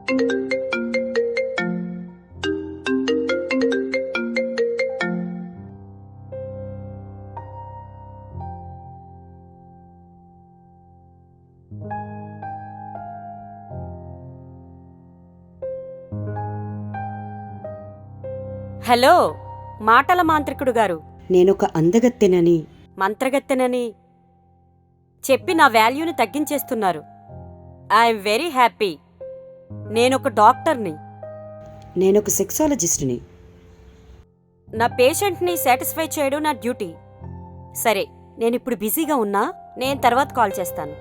Hello, మాటల మాంత్రికుడు గారు. నేనొక అందగత్తెనని మంత్రగత్తెనని చెప్పి నా వాల్యూని తగ్గించేస్తున్నారు. I'm very happy. నేనొక డాక్టర్ని. నేనొక సెక్సాలజిస్ట్ని. నా పేషెంట్ని సాటిస్ఫై చేయడం నా డ్యూటీ. సరే, నేనిప్పుడు బిజీగా ఉన్నా, నేను తర్వాత కాల్ చేస్తాను.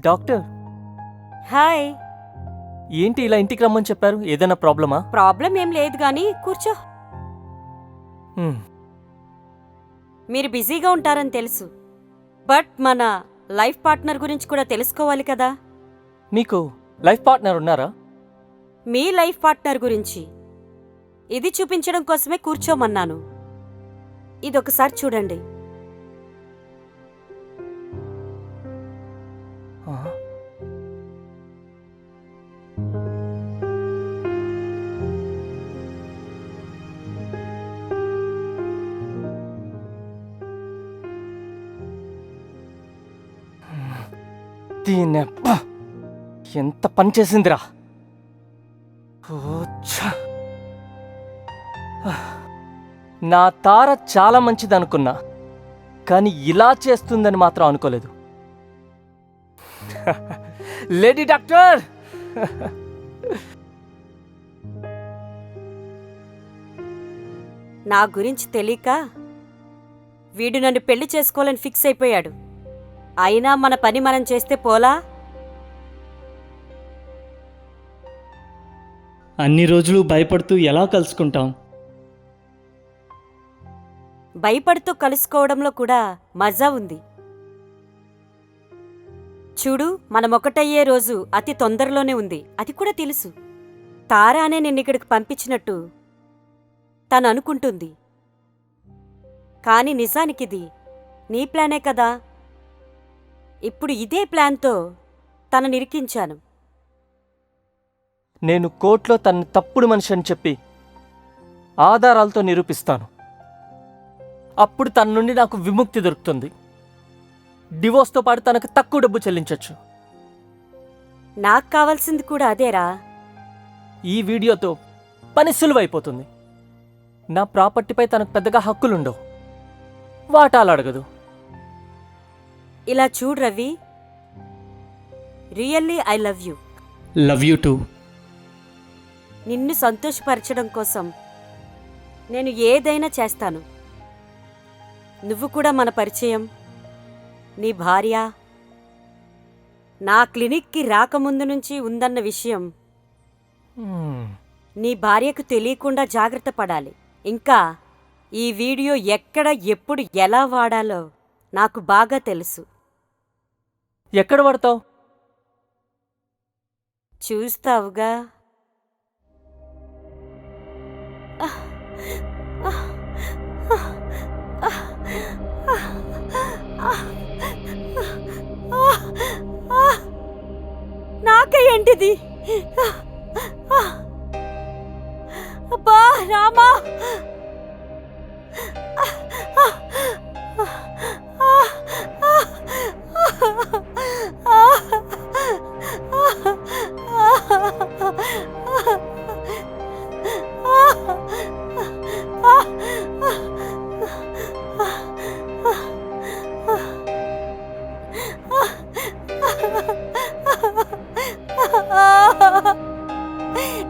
Doctor, hi. ఏంటి ఇలా ఇంటికి రమ్మని చెప్పారు? ఏదైనా ప్రాబ్లమా? ప్రాబ్లం ఏం లేదు గానీ కూర్చో. మీరు బిజీగా ఉంటారని తెలుసు, బట్ మన లైఫ్ పార్ట్నర్ గురించి కూడా తెలుసుకోవాలి కదా. మీకు లైఫ్ పార్ట్నర్ ఉన్నారా? మీ లైఫ్ పార్ట్నర్ గురించి ఇది చూపించడం కోసమే కూర్చోమన్నాను. ఇదొకసారి చూడండి. దీనెబ్బా, ఎంత పని చేసిందిరా! నా తార చాలా మంచిదనుకున్నా, కానీ ఇలా చేస్తుందని మాత్రం అనుకోలేదు. లేడీ డాక్టర్, నా గురించి తెలియక వీడు నన్ను పెళ్లి చేసుకోవాలని ఫిక్స్ అయిపోయాడు. అయినా మన పని మనం చేస్తే పోలా? అన్ని రోజులు భయపడుతూ ఎలా కలుసుకుంటాం? భయపడుతూ కలుసుకోవడంలో కూడా మజా ఉంది. చూడు, మనమొకటయ్యే రోజు అతి తొందరలోనే ఉంది. అది కూడా తెలుసు. తారా అనే నిన్నిక్కడికి పంపించినట్టు తను అనుకుంటుంది, కాని నిజానికిది నీ ప్లానే కదా. ఇప్పుడు ఇదే ప్లాన్తో తనని ఇరికించాను. నేను కోర్టులో తనని తప్పుడు మనిషి అని చెప్పి ఆధారాలతో నిరూపిస్తాను. అప్పుడు తన నుండి నాకు విముక్తి దొరుకుతుంది. డివోర్స్తో పాటు తనకు తక్కువ డబ్బు చెల్లించొచ్చు. నాకు కావాల్సింది కూడా అదేరా. ఈ వీడియోతో పని సులువైపోతుంది. నా ప్రాపర్టీపై తనకు పెద్దగా హక్కులుండవు. వాటాలు అడగదు. ఇలా చూడు Ravi, really I love you. Love you two. నిన్ను సంతోషపరచడం కోసం నేను ఏదైనా చేస్తాను. నువ్వు కూడా మన పరిచయం, నీ భార్య నా క్లినిక్కి రాకముందు నుంచి ఉందన్న విషయం నీ భార్యకు తెలియకుండా జాగ్రత్త పడాలి. ఇంకా ఈ వీడియో ఎక్కడ, ఎప్పుడు, ఎలా వాడాలో నాకు బాగా తెలుసు. ఎక్కడ పడతావు? చూస్తావుగా. నాకే ఏంటిది? అబ్బా రామా!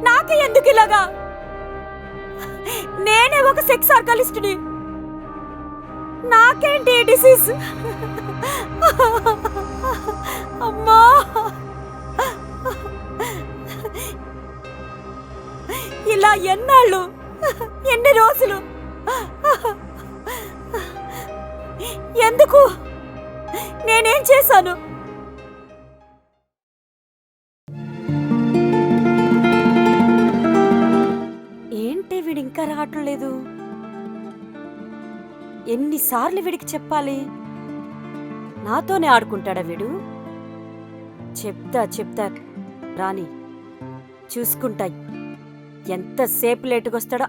నాకే ఎందుకు ఇలాగా? నేనే ఒక సెక్స్ ఆర్గాలిస్ట్ని. నాకేంటి ఈ డిసీజ్? అమ్మా, ఇలా ఎన్నాళ్ళు, ఎన్ని రోజులు? ఎందుకు నేనేం చేశాను? ఏంటి వీడు ఇంకా రావటం లేదు? ఎన్నిసార్లు వీడికి చెప్పాలి? నాతోనే ఆడుకుంటాడా వీడు? చెప్తా రాని చూసుకుంటా. ఎంతసేపు లేటుగా వస్తాడో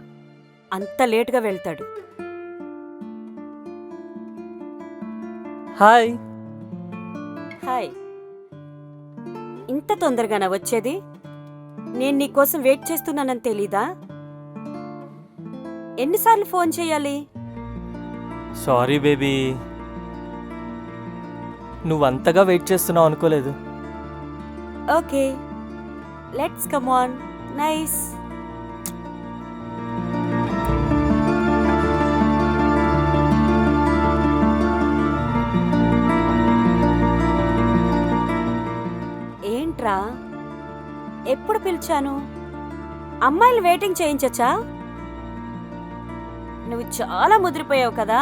అంత లేటుగా వెళ్తాడు. హాయ్. హాయ్. ఇంత తొందరగానా వచ్చేది? నేను నీకోసం వెయిట్ చేస్తున్నానని తెలీదా? ఎన్నిసార్లు ఫోన్ చేయాలి? సారీ బేబీ, నువ్వంతగా వెయిట్ చేస్తున్నావు అనుకోలేదు. Okay, let's come on. Nice. ఏంట్రా, ఎప్పుడు పిలిచాను? అమ్మాయిలు వెయిటింగ్ చేయించచ్చా? నువ్వు చాలా ముదిరిపోయావు కదా.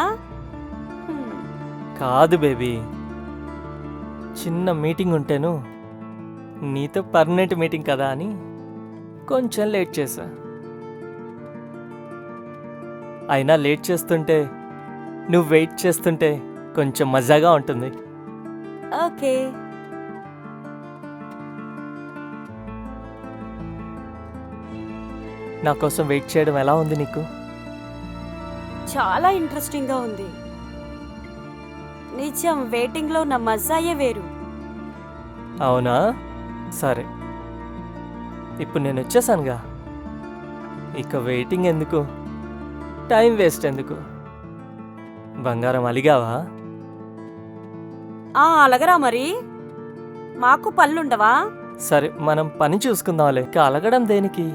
కాదు బేబీ, చిన్న మీటింగ్ ఉంటేను నీతో పర్మనెంట్ మీటింగ్ కదా అని కొంచెం లేట్ చేశా. అయినా లేట్ చేస్తుంటే నువ్వు వెయిట్ చేస్తుంటే కొంచెం మజాగా ఉంటుంది. ఓకే. నా కోసం వెయిట్ చేయడం ఎలా ఉంది నీకు? చాలా ఇంట్రెస్టింగ్గా ఉంది. నిజం, వెయిటింగ్లో నా మజాయే వేరు. అవునా? సరే, ఇప్పుడు నేను వచ్చేసానుగా, ఇక వెయిటింగ్ ఎందుకు, టైం వేస్ట్ ఎందుకు? బంగారం అలిగావా? అలగరా మరి, మాకు పళ్ళుండవా? సరే, మనం పని చూసుకుందాంలే, ఇక అలగడం దేనికి?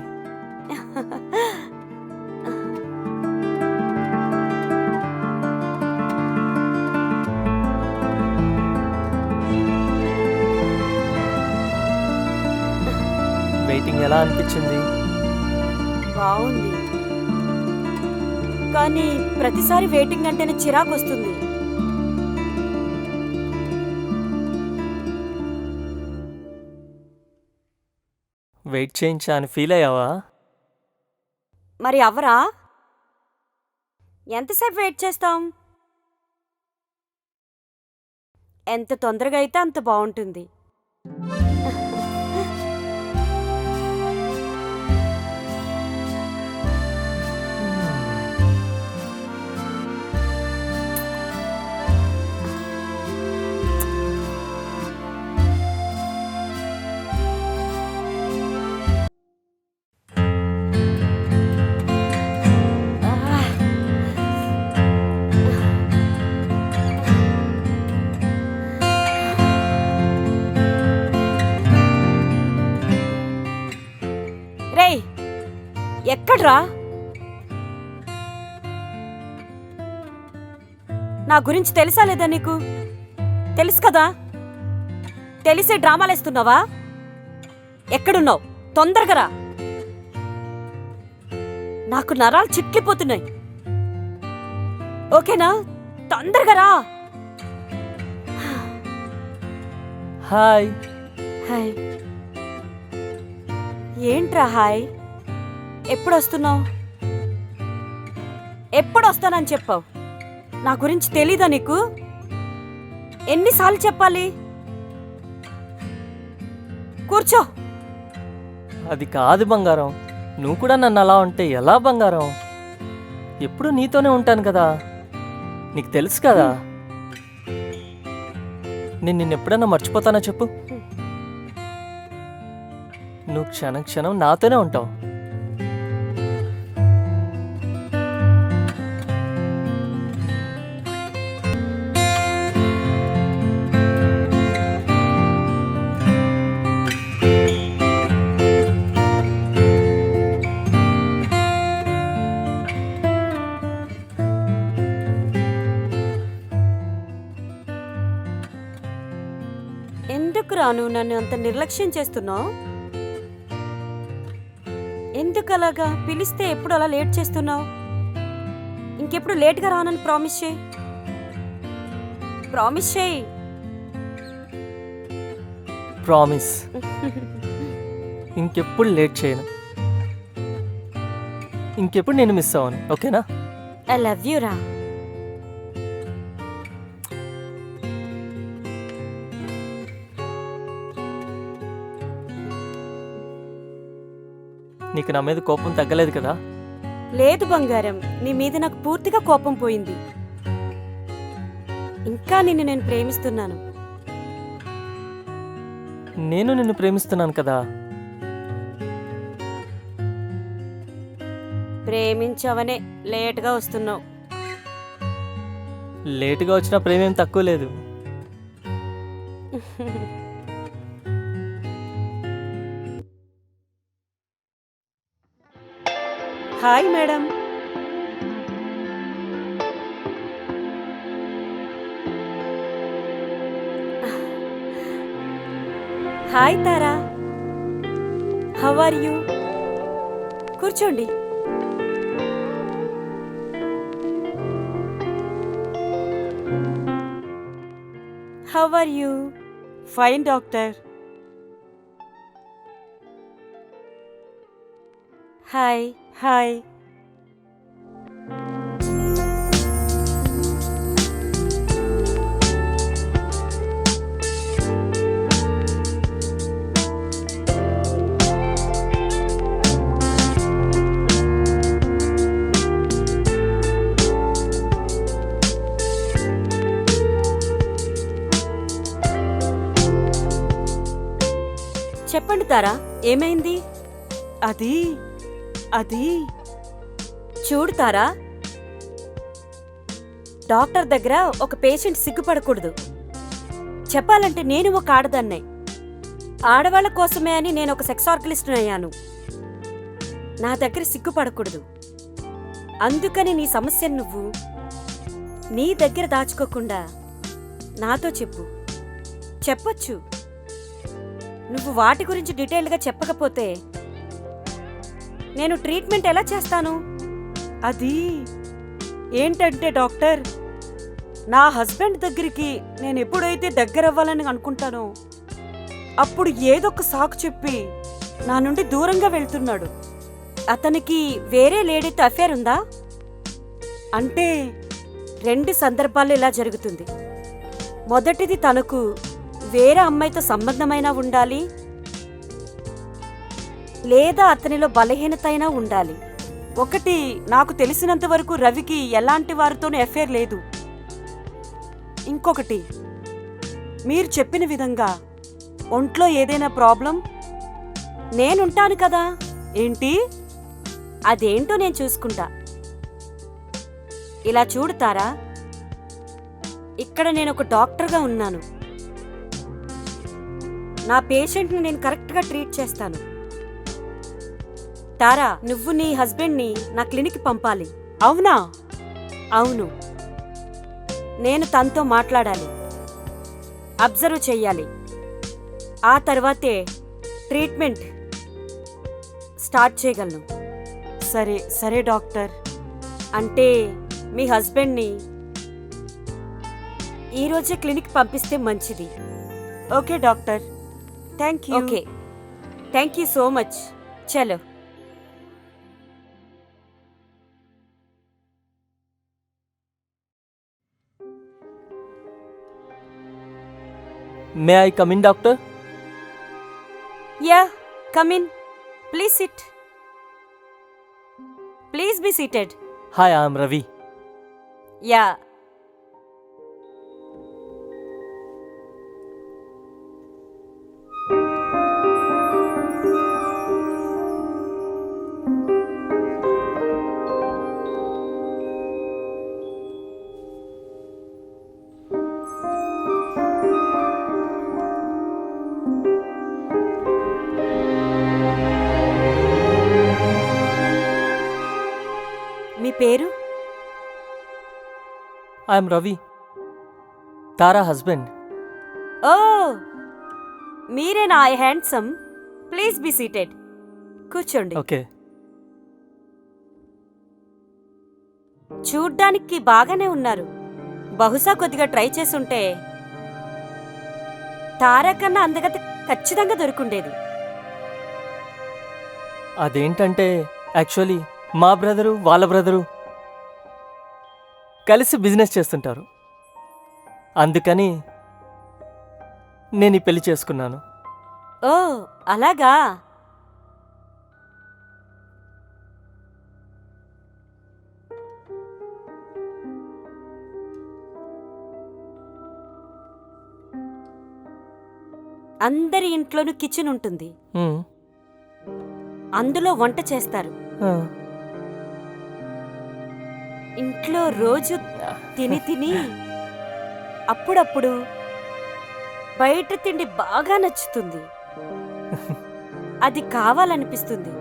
వెయిటింగ్ ఎలా అనిపించింది? బాగుంది, కానీ ప్రతిసారి వెయిటింగ్ అంటేనే చిరాకు వస్తుంది. వెయిట్ చేయించా అని ఫీల్ అయ్యావా? మరి అవరా? ఎంతసేపు వెయిట్ చేస్తాం? ఎంత తొందరగా అయితే అంత బాగుంటుంది. రేయ్, ఎక్కడ్రా? నా గురించి తెలుసా లేదా నీకు? తెలుసు కదా, తెలిసే డ్రామాలేస్తున్నావా? ఎక్కడున్నావు? తొందరగా రా, నాకు నరాలు చిట్లిపోతున్నాయి. ఓకేనా? తొందరగా రా. హాయ్. హాయ్. ఏంట్రా హాయ్? ఎప్పుడొస్తున్నావు? ఎప్పుడొస్తానని చెప్పావు? నా గురించి తెలీదా నీకు? ఎన్నిసార్లు చెప్పాలి? కూర్చో. అది కాదు బంగారం, నువ్వు కూడా నన్ను అలా ఉంటే ఎలా బంగారం? ఎప్పుడు నీతోనే ఉంటాను కదా, నీకు తెలుసు కదా. నేను నిన్నెప్పుడన్నా మర్చిపోతానా చెప్పు? నువ్వు క్షణం క్షణం నాతోనే ఉంటావు. ఎందుకురా నువ్వు నన్ను అంత నిర్లక్ష్యం చేస్తున్నావు? ఎందుకు అలాగా? పిలిస్తే ఎప్పుడు అలా లేట్ చేస్తున్నావు? ఇంకెప్పుడు లేట్గా రానని ప్రామిస్ చేయి. ప్రామిస్ చేయి. ప్రామిస్ ఇంకెప్పుడు లేట్ చేయను, ఇంకెప్పుడు నేను మిస్ అవ్వను, ఓకేనా? ఐ లవ్ యూ రా. నీకు నా మీద కోపం తగ్గలేదు కదా? లేదు బంగారం, నీ మీద నాకు పూర్తిగా కోపం పోయింది. ఇంకా నిన్ను నేను ప్రేమిస్తున్నాను. నేను నిన్ను ప్రేమిస్తున్నాను కదా. ప్రేమించవనే లేటుగా వస్తున్నావు. లేటుగా వచ్చిన ప్రేమేం తక్కువ లేదు. Hi madam. Hi Tara, how are you? కూర్చోండి. How are you? Fine doctor. Hi. Hi. చెప్పండి తారా, ఏమైంది? అది అది చూడు తారా, డాక్టర్ దగ్గర ఒక పేషెంట్ సిగ్గుపడకూడదు. చెప్పాలంటే నేను ఒక ఆడదాన్నే. ఆడవాళ్ల కోసమే అని నేను ఒక సెక్స్ ఆర్కిలిస్ట్ అయ్యాను. నా దగ్గర సిగ్గుపడకూడదు. అందుకని నీ సమస్యను నువ్వు నీ దగ్గర దాచుకోకుండా నాతో చెప్పు. చెప్పొచ్చు. నువ్వు వాటి గురించి డీటెయిల్గా చెప్పకపోతే నేను ట్రీట్మెంట్ ఎలా చేస్తాను? అది ఏంటంటే డాక్టర్, నా హస్బెండ్ దగ్గరికి నేను ఎప్పుడైతే దగ్గర అవ్వాలని అనుకుంటానో అప్పుడు ఏదొక సాకు చెప్పి నా నుండి దూరంగా వెళ్తున్నాడు. అతనికి వేరే లేడీతో అఫేర్ ఉందా? అంటే 2 సందర్భాల్లో ఇలా జరుగుతుంది. మొదటిది, తనకు వేరే అమ్మాయితో సంబంధమైనా ఉండాలి, లేదా అతనిలో బలహీనత అయినా ఉండాలి. ఒకటి, నాకు తెలిసినంత వరకు రవికి ఎలాంటి వారితోనూ అఫేర్ లేదు. ఇంకొకటి, మీరు చెప్పిన విధంగా ఒంట్లో ఏదైనా ప్రాబ్లం నేనుంటాను కదా. ఏంటి? అదేంటో నేను చూసుకుంటా. ఇలా చూడుతారా, ఇక్కడ నేను ఒక డాక్టర్గా ఉన్నాను. నా పేషెంట్ని నేను కరెక్ట్గా ట్రీట్ చేస్తాను. తారా, నువ్వు నీ హస్బెండ్ని నా క్లినిక్కి పంపాలి. అవునా? అవును. నేను తనతో మాట్లాడాలి, అబ్జర్వ్ చెయ్యాలి. ఆ తర్వాతే ట్రీట్మెంట్ స్టార్ట్ చేయగలను. సరే సరే డాక్టర్. అంటే మీ హస్బెండ్ని ఈరోజే క్లినిక్ పంపిస్తే మంచిది. Okay doctor. Thank you. Okay, thank you so much. చలో. May I come in doctor? Yeah, come in. Please sit. Please be seated. Hi, I'm Ravi. Yeah. మీ పేరు? I'm Ravi, Tara husband. Oh, మీరేనా? హ్యాండ్సమ్. Please be seated. కూర్చోండి. Okay. చూడ్డానికి బాగానే ఉన్నారు. బహుశా కొద్దిగా ట్రై చేసుంటే తారా కన్నా అందగత ఖచ్చితంగా దొరుకుండేది. అదేంటంటే యాక్చువల్లీ మా బ్రదరు వాళ్ళ బ్రదరు కలిసి బిజినెస్ చేస్తుంటారు. అందుకని నేను ఈ పెళ్లి చేసుకున్నాను. ఓ అలాగా. అందరి ఇంట్లోనూ కిచెన్ ఉంటుంది. ఉమ్, అందులో వంట చేస్తారు. ఆ, ఇంట్లో రోజు తిని తిని అప్పుడప్పుడు బయట తిండి బాగా నచ్చుతుంది. అది కావాలనిపిస్తుంది.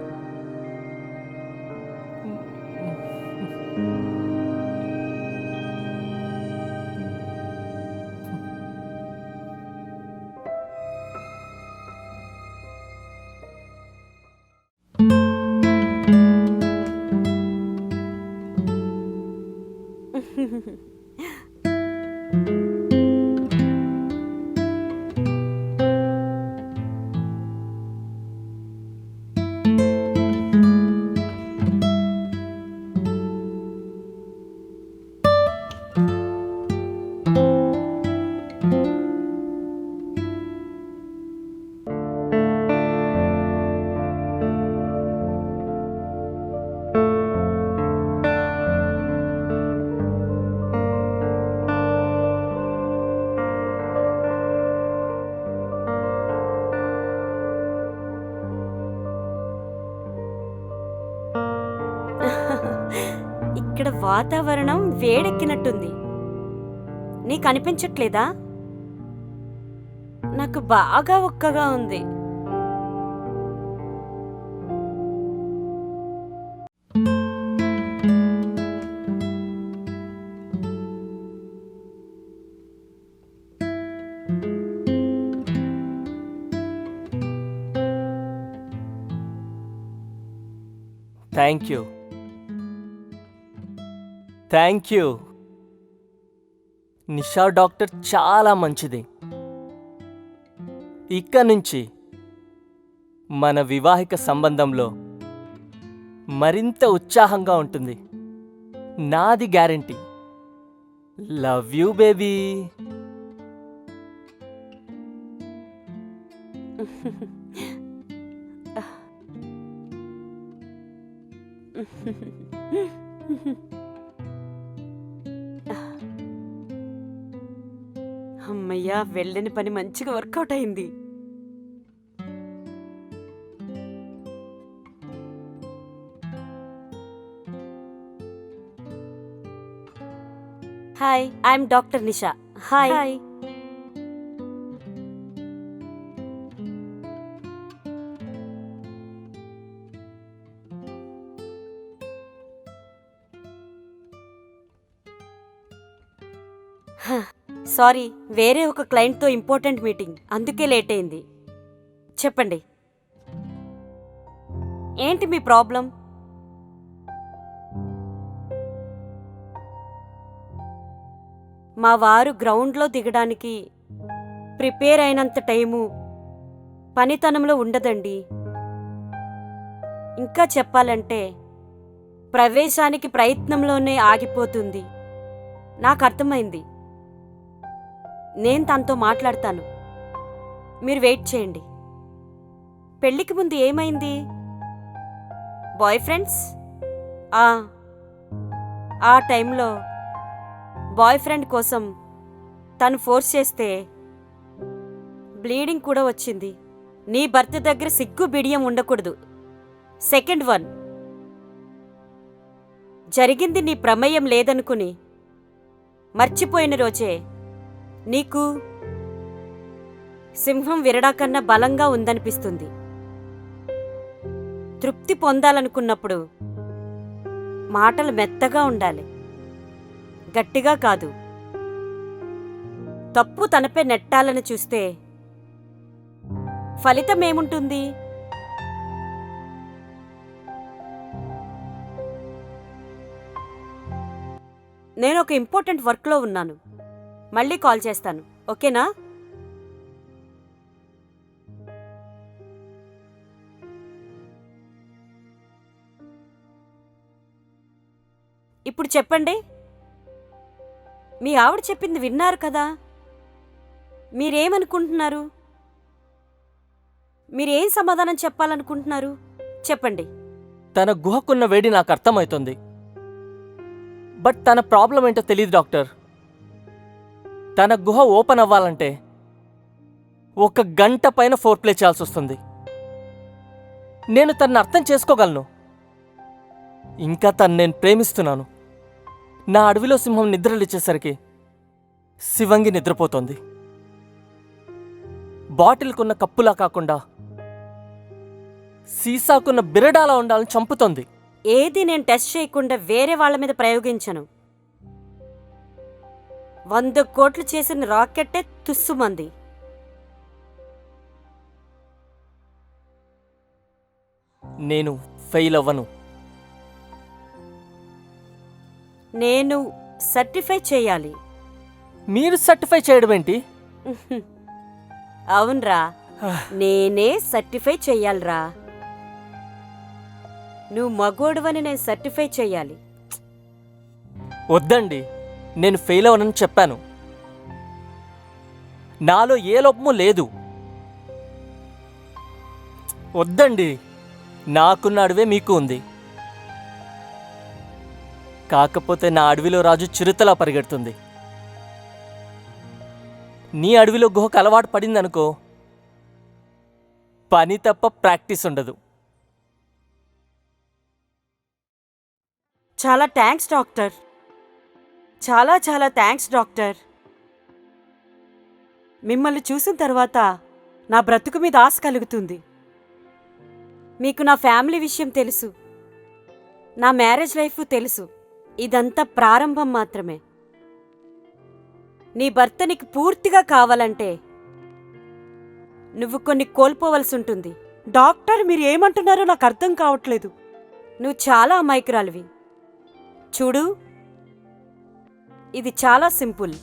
ఇక్కడ వాతావరణం వేడెక్కినట్టుంది. నీకు అనిపించట్లేదా? నాకు బాగా ఒక్కగా ఉంది. Thank you thank you. Nisha doctor చాలా మంచిది. ఇక నుంచి మన వివాహిక సంబంధంలో మరింత ఉత్సాహంగా ఉంటుంది. నాది గ్యారెంటీ. Love you baby. అమ్మయ్యా, వెళ్ళని పని మంచిగా వర్కౌట్ అయింది. Hi, I'm doctor Nisha. Hi. Sorry, వేరే ఒక క్లయింట్తో ఇంపార్టెంట్ మీటింగ్, అందుకే లేట్ అయింది. చెప్పండి, ఏంటి మీ ప్రాబ్లం? మా వారు గ్రౌండ్లో దిగడానికి ప్రిపేర్ అయినంత టైము పనితనంలో ఉండదండి. ఇంకా చెప్పాలంటే ప్రవేశానికి ప్రయత్నంలోనే ఆగిపోతుంది. నాకు అర్థమైంది. నేను తనతో మాట్లాడతాను, మీరు వెయిట్ చేయండి. పెళ్ళికి ముందు ఏమైంది? Boyfriends? ఆ టైంలో బాయ్ ఫ్రెండ్ కోసం తను ఫోర్స్ చేస్తే బ్లీడింగ్ కూడా వచ్చింది. నీ భర్త దగ్గర సిగ్గు బిడియం ఉండకూడదు. సెకండ్ వన్, జరిగింది నీ ప్రమేయం లేదనుకుని మర్చిపోయిన రోజే నీకు సింహం విరడాకన్నా బలంగా ఉందనిపిస్తుంది. తృప్తి పొందాలనుకున్నప్పుడు మాటలు మెత్తగా ఉండాలి, గట్టిగా కాదు. తప్పు తనపై నెట్టాలని చూస్తే ఫలితం ఏముంటుంది? నేను ఒక ఇంపార్టెంట్ వర్క్లో ఉన్నాను, మళ్ళీ కాల్ చేస్తాను, ఓకేనా? ఇప్పుడు చెప్పండి. మీ ఆవిడ చెప్పింది విన్నారు కదా, మీరేమనుకుంటున్నారు? మీరేం సమాధానం చెప్పాలనుకుంటున్నారు? చెప్పండి. తన గుహకున్న వేడి నాకు అర్థమవుతుంది. బట్ తన ప్రాబ్లం ఏంటో తెలియదు డాక్టర్. తన గుహ ఓపెన్ అవ్వాలంటే 1 గంట పైన ఫోర్ ప్లే చేయాల్సి వస్తుంది. నేను తనని అర్థం చేసుకోగలను. ఇంకా తను నేను ప్రేమిస్తున్నాను. నా అడవిలో సింహం నిద్రలేచేసరికి శివంగి నిద్రపోతోంది. బాటిల్కున్న కప్పులా కాకుండా సీసాకున్న బిరడాలా ఉండాలని చంపుతోంది. ఏది నేను టెస్ట్ చేయకుండా వేరే వాళ్ళ మీద ప్రయోగించను. 100 కోట్లు చేసిన రాకెట్టే తుస్సుమంది. నేను ఫెయిల్ అవ్వను. నేను సర్టిఫై చేయాలి. మీరు సర్టిఫై చేయడం ఏంటి? అవునరా, నేనే సర్టిఫై చెయ్యాలిరా. నువ్వు మగోడువని నేను సర్టిఫై చెయ్యాలి. వద్దండి, నేను ఫెయిల్ అవ్వనని చెప్పాను. నాలో ఏ లోపమూ లేదు. వద్దండి, నాకున్న అడవే మీకు ఉంది. కాకపోతే నా అడవిలో రాజు చిరుతలా పరిగెడుతుంది. నీ అడవిలో గుహకు అలవాటు పడిందనుకో, పని తప్ప ప్రాక్టీస్ ఉండదు. చాలా థ్యాంక్స్ డాక్టర్. చాలా చాలా థ్యాంక్స్ డాక్టర్. మిమ్మల్ని చూసిన తర్వాత నా బ్రతుకు మీద ఆశ కలుగుతుంది. మీకు నా ఫ్యామిలీ విషయం తెలుసు, నా మ్యారేజ్ లైఫ్ తెలుసు. ఇదంతా ప్రారంభం మాత్రమే. నీ భర్త నీకు పూర్తిగా కావాలంటే నువ్వు కొన్ని కోల్పోవలసి ఉంటుంది. డాక్టర్, మీరు ఏమంటున్నారో నాకు అర్థం కావట్లేదు. నువ్వు చాలా అమాయకురాలివి. చూడు, ఇది చాలా సింపుల్.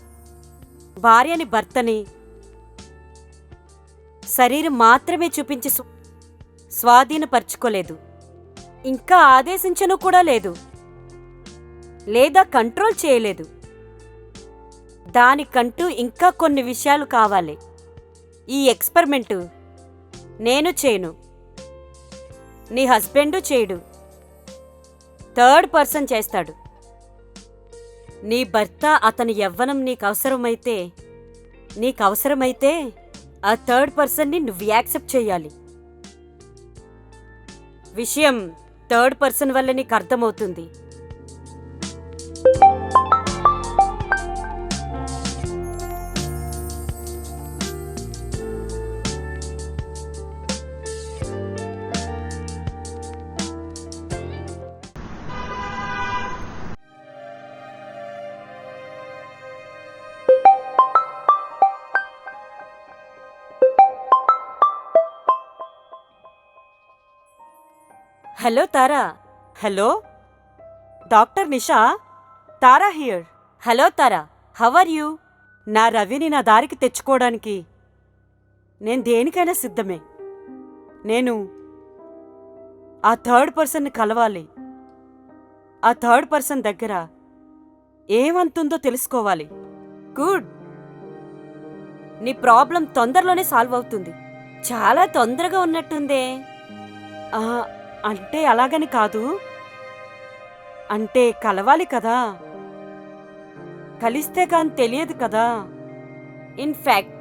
భార్యని భర్తని శరీరం మాత్రమే చూపించి స్వాధీనపరచుకోలేదు, ఇంకా ఆదేశించను కూడా లేదు, లేదా కంట్రోల్ చేయలేదు. దానికంటూ ఇంకా కొన్ని విషయాలు కావాలి. ఈ ఎక్స్పెరిమెంటు నేను చేయను, నీ హస్బెండు చేయడు, థర్డ్ పర్సన్ చేస్తాడు. నీ భర్త అతని యవ్వనం నీకు అవసరమైతే ఆ థర్డ్ పర్సన్ని నువ్వు యాక్సెప్ట్ చేయాలి. విషయం థర్డ్ పర్సన్ వల్ల నీకు అర్థమవుతుంది. Hello Tara. Hello doctor Nisha, Tara here. Hello Tara, how are you? నా రవిని నా దారికి తెచ్చుకోవడానికి నేను దేనికైనా సిద్ధమే. నేను ఆ థర్డ్ పర్సన్ని కలవాలి. ఆ థర్డ్ పర్సన్ దగ్గర ఏమంతుందో తెలుసుకోవాలి. గుడ్, నీ ప్రాబ్లం తొందరలోనే సాల్వ్ అవుతుంది. చాలా తొందరగా ఉన్నట్టుందే. అంటే అలాగని కాదు, అంటే కలవాలి కదా, కలిస్తే కాని తెలియదు కదా. ఇన్ఫ్యాక్ట్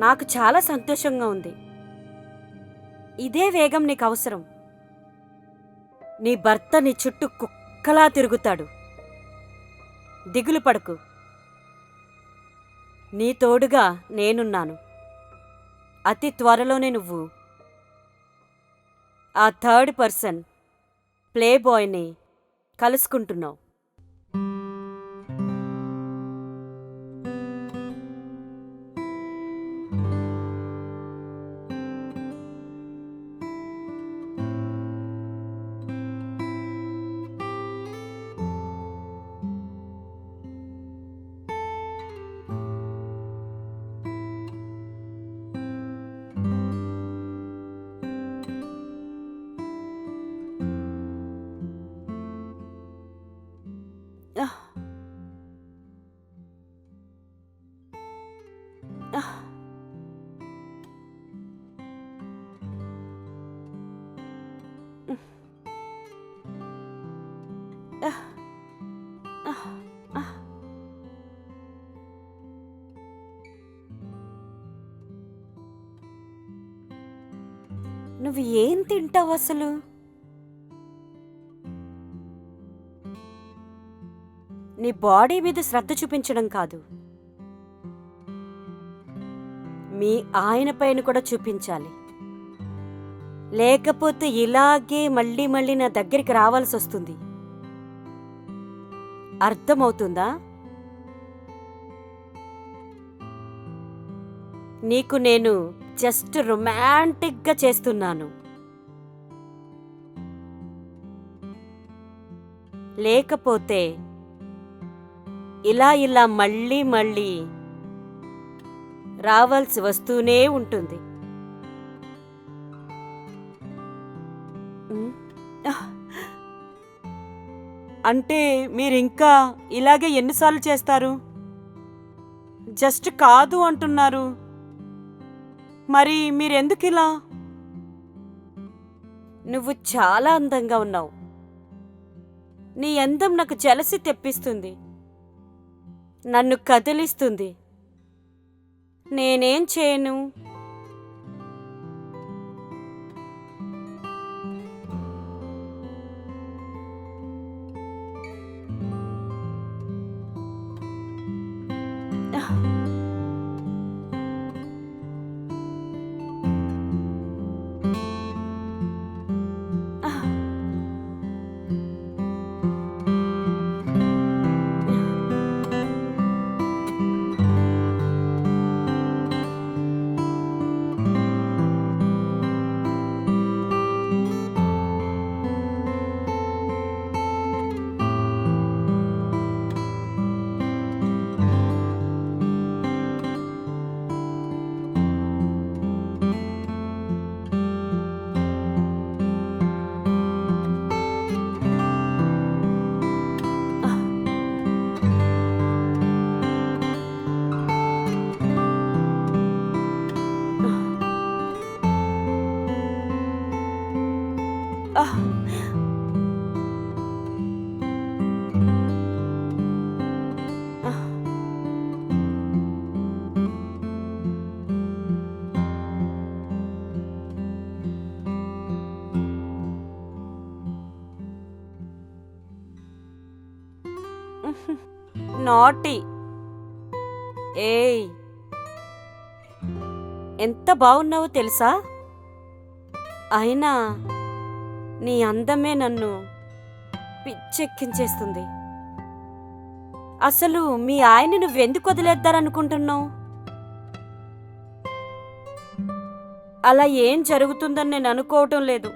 నాకు చాలా సంతోషంగా ఉంది. ఇదే వేగం నీకు అవసరం. నీ భర్త నీ చుట్టూ కుక్కలా తిరుగుతాడు. దిగులు పడకు, నీ తోడుగా నేనున్నాను. అతి త్వరలోనే నువ్వు ఆ థర్డ్ పర్సన్ ప్లే బాయ్ని కలుసుకుంటున్నావు. నువ్వు ఏం తింటావు అసలు? నీ బాడీ మీద శ్రద్ధ చూపించడం కాదు, మీ ఆయన పైన కూడా చూపించాలి. లేకపోతే ఇలాగే మళ్ళీ మళ్ళీ నా దగ్గరికి రావాల్సి వస్తుంది. అర్థమవుతుందా? నీకు నేను జస్ట్ రొమాంటిక్గా చేస్తున్నాను. లేకపోతే ఇలా ఇలా మళ్ళీ మళ్ళీ రావాల్సి వస్తూనే ఉంటుంది. అంటే మీరింకా ఇలాగే ఎన్నిసార్లు చేస్తారు? జస్ట్ కాదు అంటున్నారు. మరి మీరెందుకు ఇలా? నువ్వు చాలా అందంగా ఉన్నావు. నీ అందం నాకు జలసి తెప్పిస్తుంది, నన్ను కదిలిస్తుంది. నేనేం చేయను? నాటి ఏయ్, ఎంత బాగున్నావో తెలుసా? అయినా నీ అందమే నన్ను పిచ్చెక్కించేస్తుంది. అసలు మీ ఆయన్ని నువ్వెందుకు వదిలేద్దారనుకుంటున్నావు? అలా ఏం జరుగుతుందని నేను అనుకోవటం లేదు.